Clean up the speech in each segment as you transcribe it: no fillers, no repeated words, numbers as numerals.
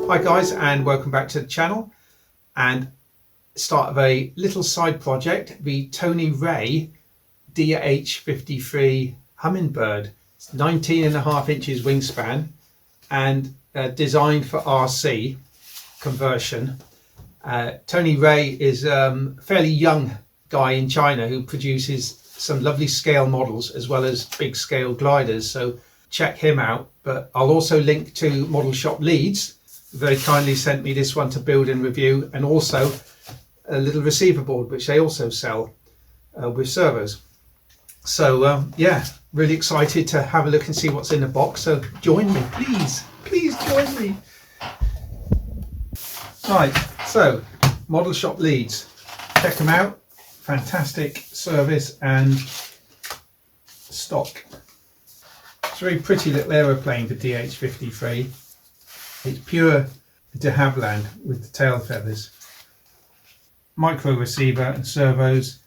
Hi guys, and welcome back to the channel and start of a little side project, the Tony Ray DH53 Hummingbird. It's 19.5 inches wingspan and designed for RC conversion. Tony Ray is a fairly young guy in China who produces some lovely scale models as well as big scale gliders, so check him out. But I'll also link to Model Shop Leeds, who very kindly sent me this one to build and review, and also a little receiver board which they also sell with servos. So yeah, really excited to have a look and see what's in the box, so join me, please join me. Right, so Model Shop Leeds, check them out, fantastic service and stock. It's a very pretty little aeroplane for DH53. It's pure de Havilland with the tail feathers. Micro receiver and servos.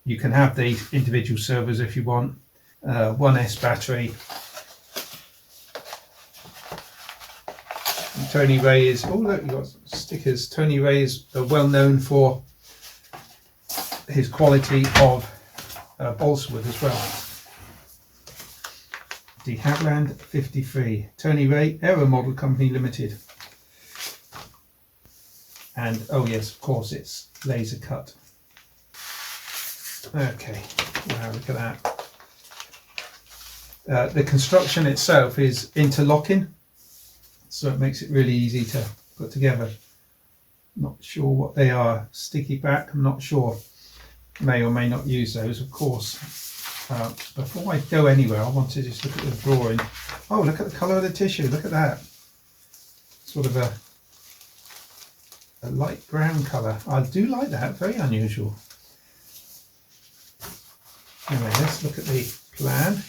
You can have these individual servos if you want. 1S battery. And Tony Ray is, oh look, you've got stickers. Tony Ray is well known for his quality of balsa wood as well. De Havilland 53, Tony Ray Aero Model Company Limited. And oh yes, of course, it's laser cut. Okay, wow, look at that. The construction itself is interlocking, so it makes it really easy to put together. Not sure what they are. Sticky back, I'm not sure. May or may not use those, of course. Before I go anywhere, I want to just look at the drawing. Oh, look at the colour of the tissue, look at that. Sort of a light brown colour. I do like that, very unusual. Anyway, let's look at the plan.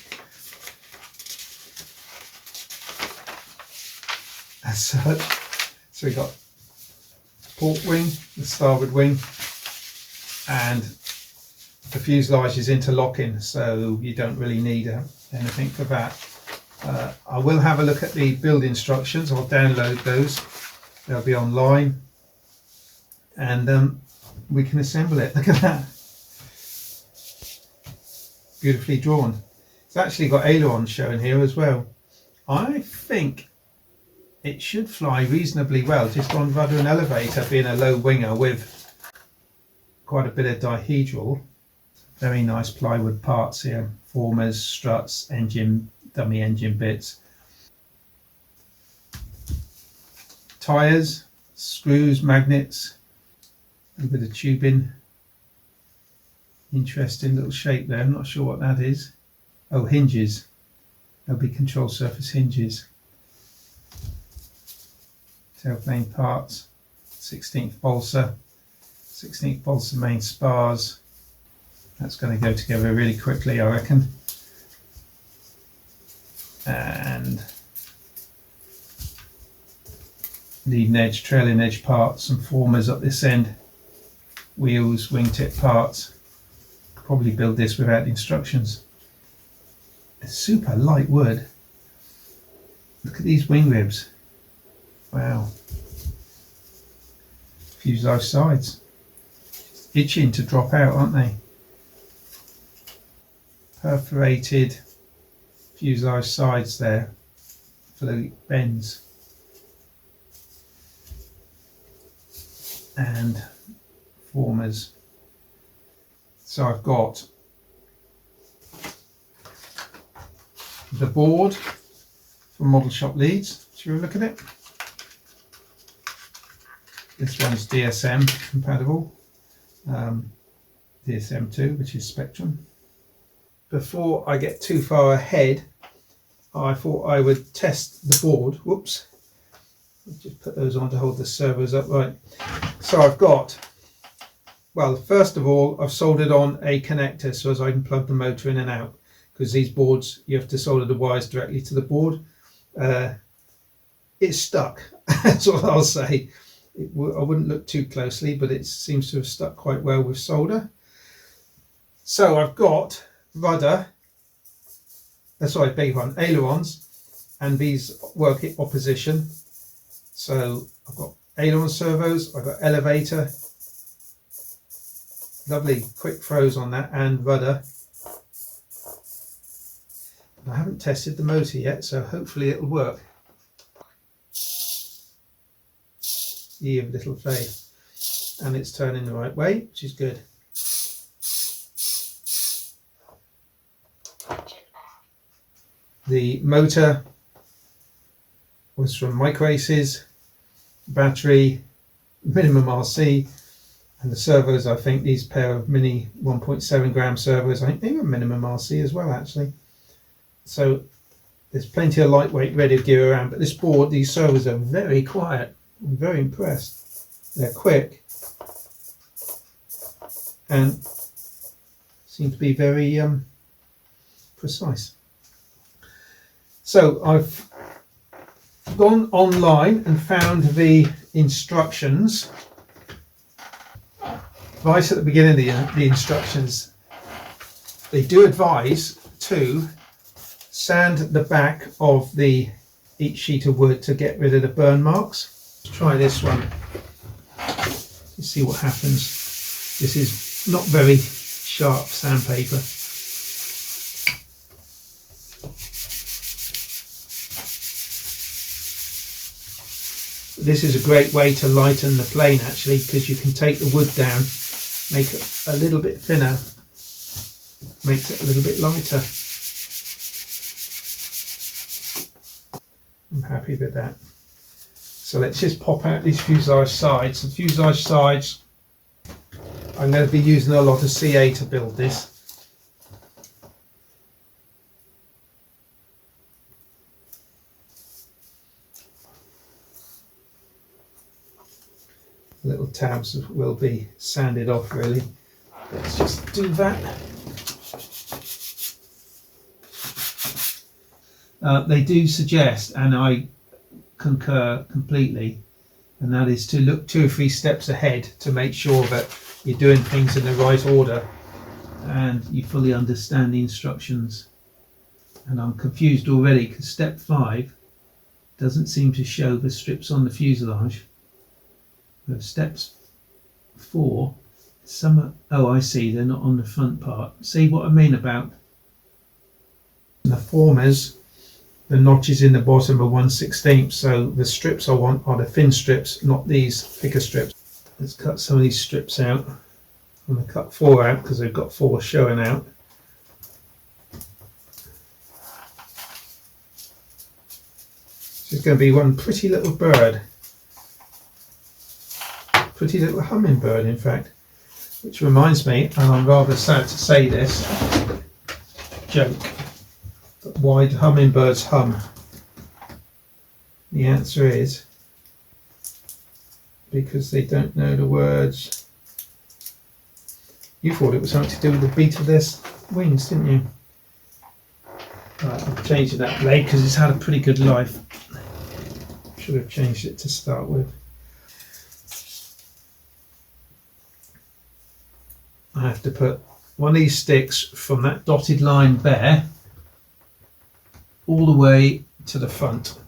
As such, so we've got port wing, the starboard wing, and the fuselage is interlocking, so you don't really need anything for that. I will have a look at the build instructions. I'll download those, they'll be online, and we can assemble it. Look at that, beautifully drawn. It's actually got ailerons shown here as well. I think it should fly reasonably well just on rudder and elevator, being a low winger with quite a bit of dihedral. Very nice plywood parts here, formers, struts, engine, dummy engine bits, tyres, screws, magnets, a bit of tubing. Interesting little shape there, I'm not sure what that is. Oh, hinges, there'll be control surface hinges. Tailplane parts, 16th balsa main spars. That's going to go together really quickly, I reckon. And leading edge, trailing edge parts, some formers up this end, wheels, wingtip parts. Probably build this without instructions. It's super light wood. Look at these wing ribs. Wow. Fuselage sides. Itching to drop out, aren't they? Perforated fuselage sides there for the bends, and formers. So I've got the board from Model Shop Leeds. Should we look at it? This one's DSM compatible, DSM2, which is Spectrum. Before I get too far ahead, I thought I would test the board. Whoops. I'll just put those on to hold the servos upright. So I've got, well, first of all, I've soldered on a connector so as I can plug the motor in and out, because these boards, you have to solder the wires directly to the board. It's stuck, that's what I'll say. I wouldn't look too closely, but it seems to have stuck quite well with solder. So I've got rudder, sorry, big one, ailerons, and these work in opposition. So I've got aileron servos, I've got elevator, lovely quick throws on that, and rudder. I haven't tested the motor yet, so hopefully it'll work. Ye of little faith. And it's turning the right way, which is good. The motor was from Micro Aces, battery, minimum RC, and the servos, I think these pair of mini 1.7 gram servos, I think they were minimum RC as well actually. So there's plenty of lightweight ready to gear around, but this board, these servos are very quiet. I'm very impressed. They're quick and seem to be very precise. So I've gone online and found the instructions. Right at the beginning of the instructions, they do advise to sand the back of each sheet of wood to get rid of the burn marks. Let's try this one. Let's see what happens. This is not very sharp sandpaper. This is a great way to lighten the plane actually, because you can take the wood down, make it a little bit thinner, makes it a little bit lighter. I'm happy with that. So let's just pop out these fuselage sides. The fuselage sides, I'm going to be using a lot of CA to build this. Little tabs will be sanded off really. Let's just do that. They do suggest, and I concur completely, and that is to look 2 or 3 steps ahead to make sure that you're doing things in the right order and you fully understand the instructions. And I'm confused already because step 5 doesn't seem to show the strips on the fuselage. But steps 4, some are, oh I see, they're not on the front part. See what I mean about the formers? The notches in the bottom are 1/16, so the strips I want are the thin strips, not these thicker strips. Let's cut some of these strips out. I'm going to cut 4 out because they've got 4 showing out. So it's going to be one pretty little bird. Pretty little hummingbird in fact, which reminds me, and I'm rather sad to say this, joke, but why do hummingbirds hum? The answer is because they don't know the words. You thought it was something to do with the beat of their wings, didn't you? Right, I'm changing that blade because it's had a pretty good life. Should have changed it to start with. I have to put one of these sticks from that dotted line there all the way to the front,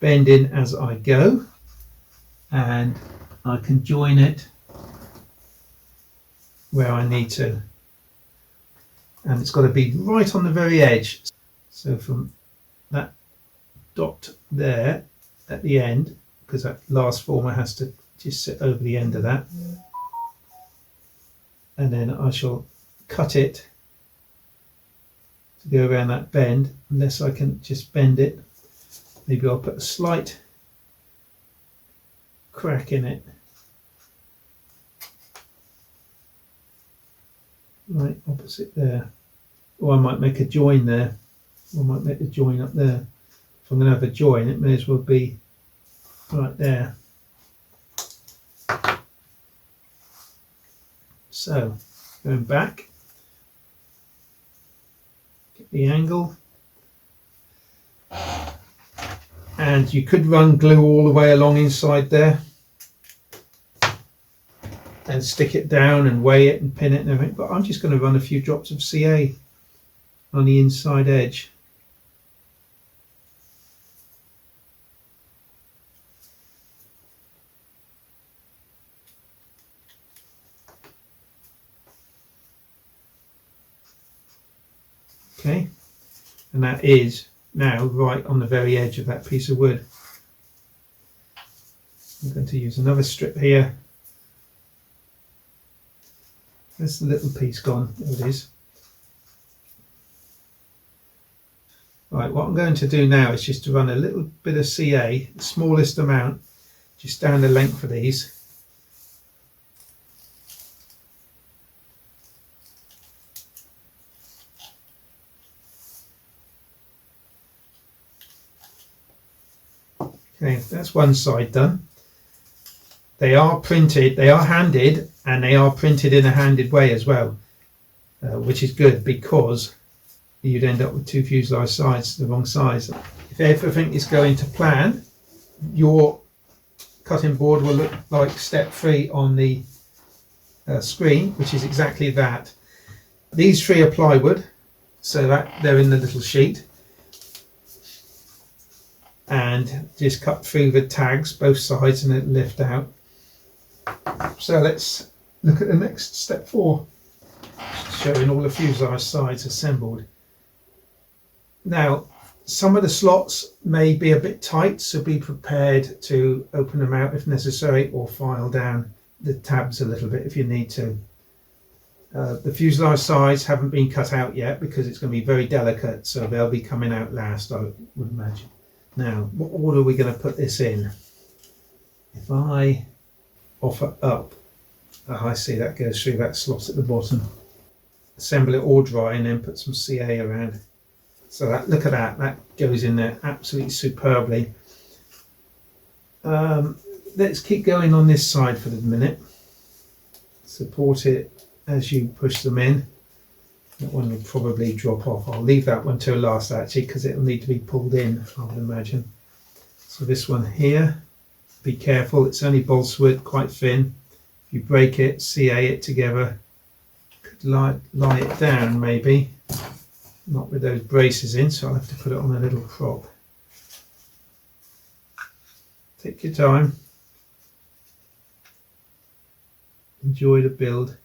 bending as I go, and I can join it where I need to, and it's got to be right on the very edge. So from that dot there at the end, because that last former has to just sit over the end of that, and then I shall cut it to go around that bend, unless I can just bend it. Maybe I'll put a slight crack in it, right opposite there, or I might make a join there, or I might make a join up there. If I'm going to have a join, it may as well be right there. So, going back, get the angle, and you could run glue all the way along inside there and stick it down and weigh it and pin it and everything, but I'm just going to run a few drops of CA on the inside edge. Okay, and that is now right on the very edge of that piece of wood. I'm going to use another strip here. There's the little piece gone. There it is. Right, what I'm going to do now is just to run a little bit of CA, the smallest amount, just down the length of these. Okay, that's one side done. They are printed, they are handed, and they are printed in a handed way as well, which is good because you'd end up with two fuselage sides the wrong size. If everything is going to plan, your cutting board will look like step 3 on the screen, which is exactly that. These 3 are plywood, so that they're in the little sheet, and just cut through the tags both sides and then lift out. So let's look at the next step 4, showing all the fuselage sides assembled. Now, some of the slots may be a bit tight, so be prepared to open them out if necessary, or file down the tabs a little bit if you need to. The fuselage sides haven't been cut out yet because it's going to be very delicate, so they'll be coming out last, I would imagine. Now, what order are we going to put this in? If I offer up, I see that goes through that slot at the bottom. Assemble it all dry and then put some CA around. So that, look at that, that goes in there absolutely superbly. Let's keep going on this side for the minute. Support it as you push them in. That one will probably drop off. I'll leave that one till last actually because it'll need to be pulled in, I would imagine. So this one here, be careful, it's only balsa wood, quite thin. If you break it, CA it together, could lie it down maybe. Not with those braces in, so I'll have to put it on a little prop. Take your time. Enjoy the build.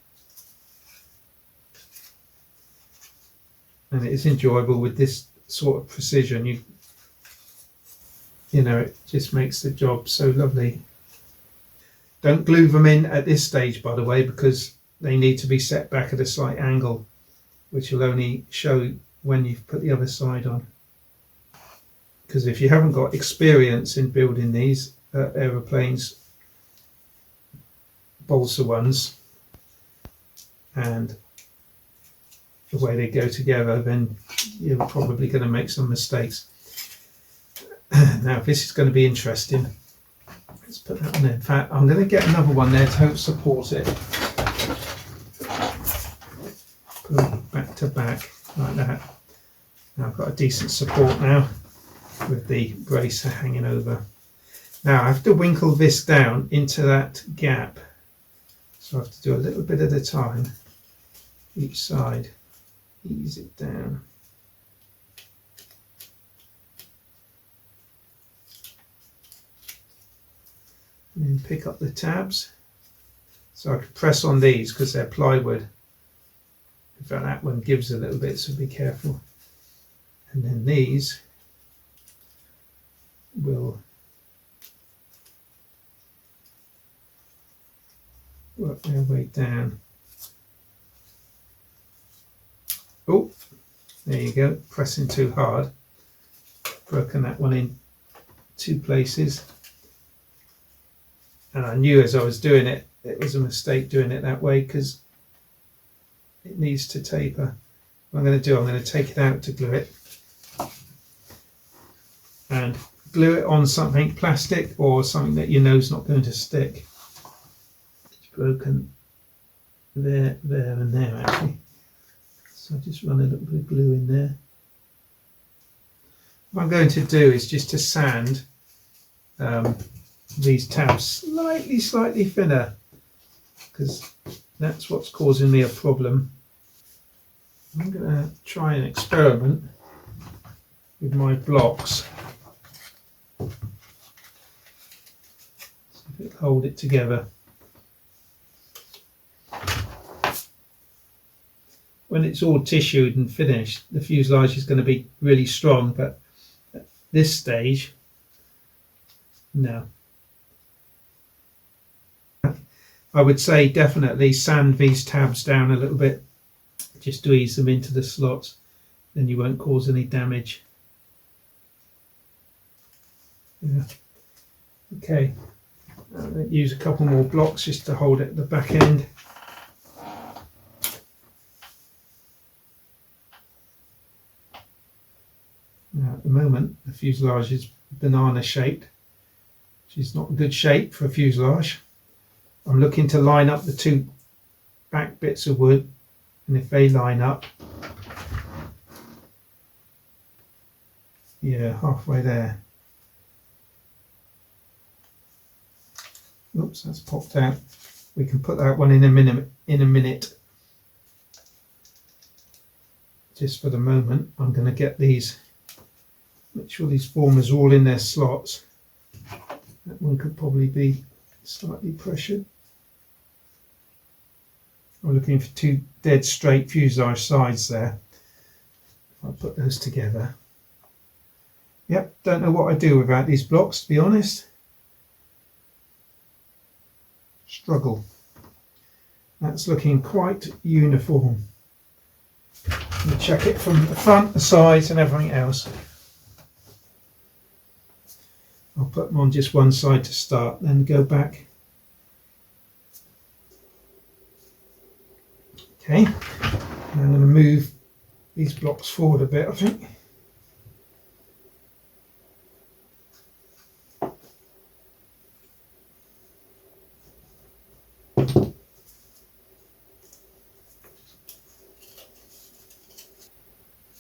And it is enjoyable with this sort of precision. You know, it just makes the job so lovely. Don't glue them in at this stage, by the way, because they need to be set back at a slight angle, which will only show when you've put the other side on. Because if you haven't got experience in building these aeroplanes, balsa ones, and the way they go together, then you're probably going to make some mistakes. Now this is going to be interesting. Let's put that on there. In fact, I'm going to get another one there to help support it. Put it back to back like that. Now I've got a decent support now with the bracer hanging over. Now I have to winkle this down into that gap, so I have to do a little bit at a time each side. Ease it down. And then pick up the tabs. So I can press on these because they're plywood. In fact, that one gives a little bit, so be careful. And then these will work their way down. Oh, there you go, pressing too hard. Broken that one in 2 places. And I knew as I was doing it, it was a mistake doing it that way because it needs to taper. What I'm going to do, I'm going to take it out to glue it. And glue it on something plastic or something that you know is not going to stick. It's broken there, there and there actually. So I just run a little bit of glue in there. What I'm going to do is just to sand these tabs slightly thinner, because that's what's causing me a problem. I'm going to try an experiment with my blocks. See if it'll hold it together. when it's all tissued and finished, the fuselage is going to be really strong, but at this stage, no. I would say definitely sand these tabs down a little bit, just to ease them into the slots, then you won't cause any damage. Yeah. Okay, use a couple more blocks just to hold it at the back end. Now at the moment the fuselage is banana shaped, which is not a good shape for a fuselage. I'm looking to line up the two back bits of wood, and if they line up, yeah, halfway there. Oops, that's popped out. We can put that one in a minute. Just for the moment, I'm going to get these, make sure these formers are all in their slots. That one could probably be slightly pressured. I'm looking for two dead straight fuselage sides there. If I put those together. Yep, don't know what I do without these blocks, to be honest. Struggle. That's looking quite uniform. I'm going to check it from the front, the sides and everything else. I'll put them on just one side to start, then go back. Okay, I'm going to move these blocks forward a bit, I think.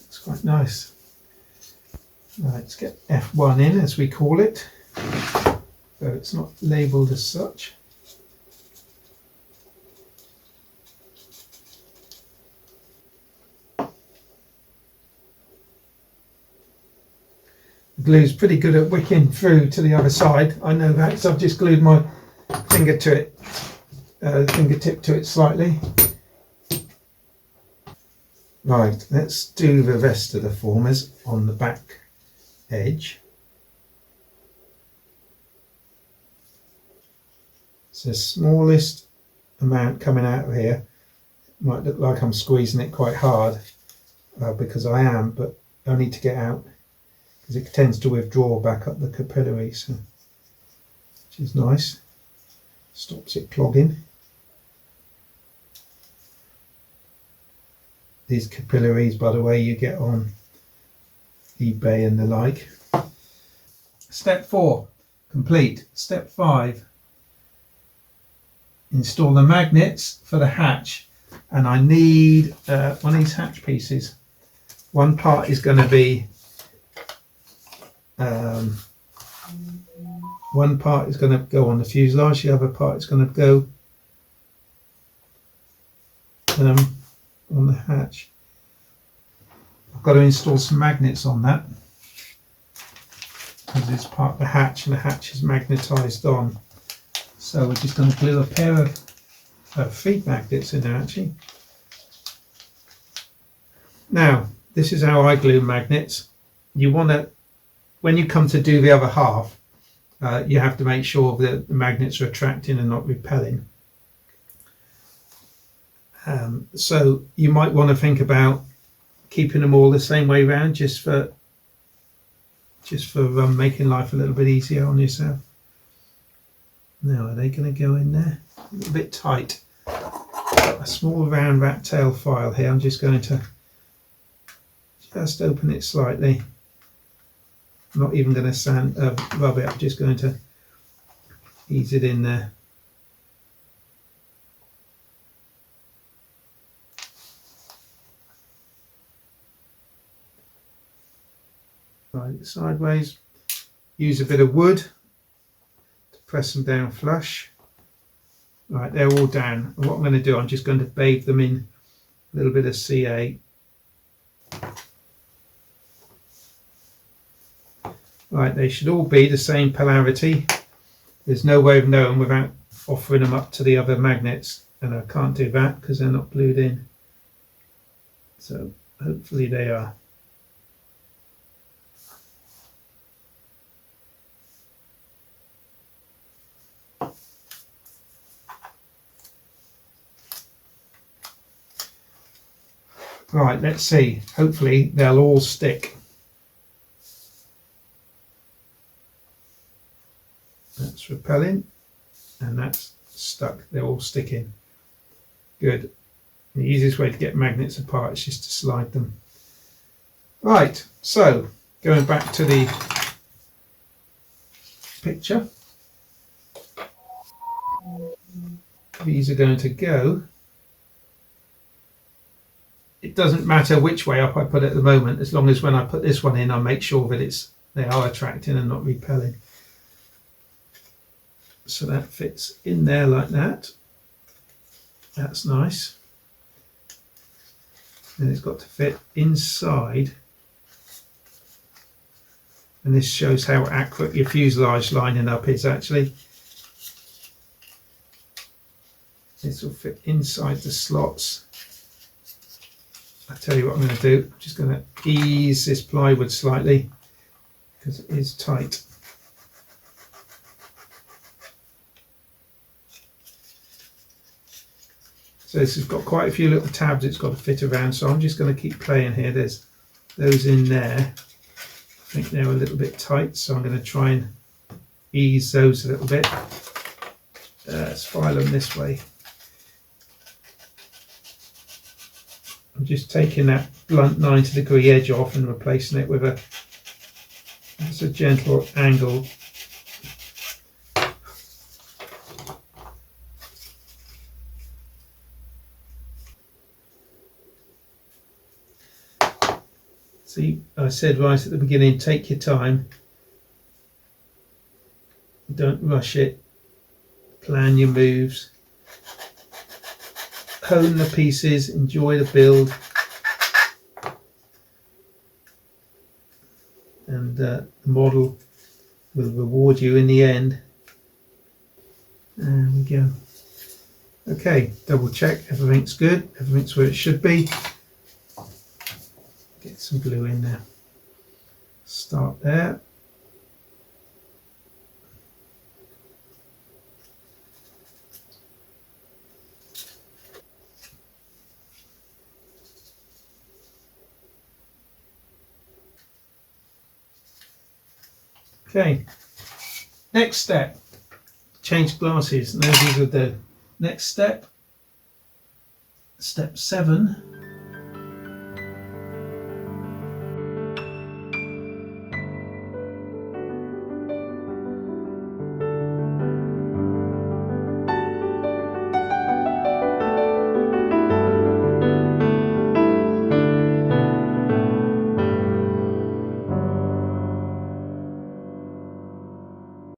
Looks quite nice. Right, let's get F1 in, as we call it, so it's not labelled as such. The glue's pretty good at wicking through to the other side. I know that, so I've just glued my finger to it, fingertip to it slightly. Right, let's do the rest of the formers on the back edge. It's the smallest amount coming out of here. It might look like I'm squeezing it quite hard, because I am, but I need to get out because it tends to withdraw back up the capillary, so, which is nice. Stops it clogging. These capillaries, by the way, you get on eBay and the like. Step 4, complete. Step 5, install the magnets for the hatch. And I need one of these hatch pieces. One part is going to be, one part is going to go on the fuselage, the other part is going to go on the hatch. I've got to install some magnets on that because it's part of the hatch and the hatch is magnetised on. So we're just going to glue a pair of feed magnets in there actually. Now this is how I glue magnets. You want to, when you come to do the other half, you have to make sure that the magnets are attracting and not repelling. So you might want to think about keeping them all the same way around, just for making life a little bit easier on yourself. Now, are they going to go in there? A little bit tight. Got a small round rat tail file here. I'm just going to just open it slightly. I'm not even going to rub it. I'm just going to ease it in there. Right, sideways. Use a bit of wood to press them down flush. Right, they're all down. And what I'm going to do, I'm just going to bathe them in a little bit of CA. Right, they should all be the same polarity. There's no way of knowing without offering them up to the other magnets, and I can't do that because they're not glued in. So hopefully they are. Right, let's see. Hopefully they'll all stick. That's repelling, and that's stuck. They're all sticking. Good. The easiest way to get magnets apart is just to slide them. Right, so going back to the picture, these are going to go. It doesn't matter which way up I put it at the moment, as long as when I put this one in I make sure that they are attracting and not repelling. So that fits in there like that. That's nice. And it's got to fit inside. And this shows how accurate your fuselage lining up is actually. This will fit inside the slots. I'll tell you what I'm going to do. I'm just going to ease this plywood slightly because it is tight. So this has got quite a few little tabs it's got to fit around, so I'm just going to keep playing here. There's those in there. I think they're a little bit tight, so I'm going to try and ease those a little bit. Let's file them this way. I'm just taking that blunt 90-degree edge off and replacing it with a gentle angle. See, I said right at the beginning, take your time. Don't rush it. Plan your moves. Hone the pieces, enjoy the build, and the model will reward you in the end. There we go. Okay, double check everything's good, everything's where it should be. Get some glue in there. Start there. Okay, next step, change glasses. Now these are the next step. Step 7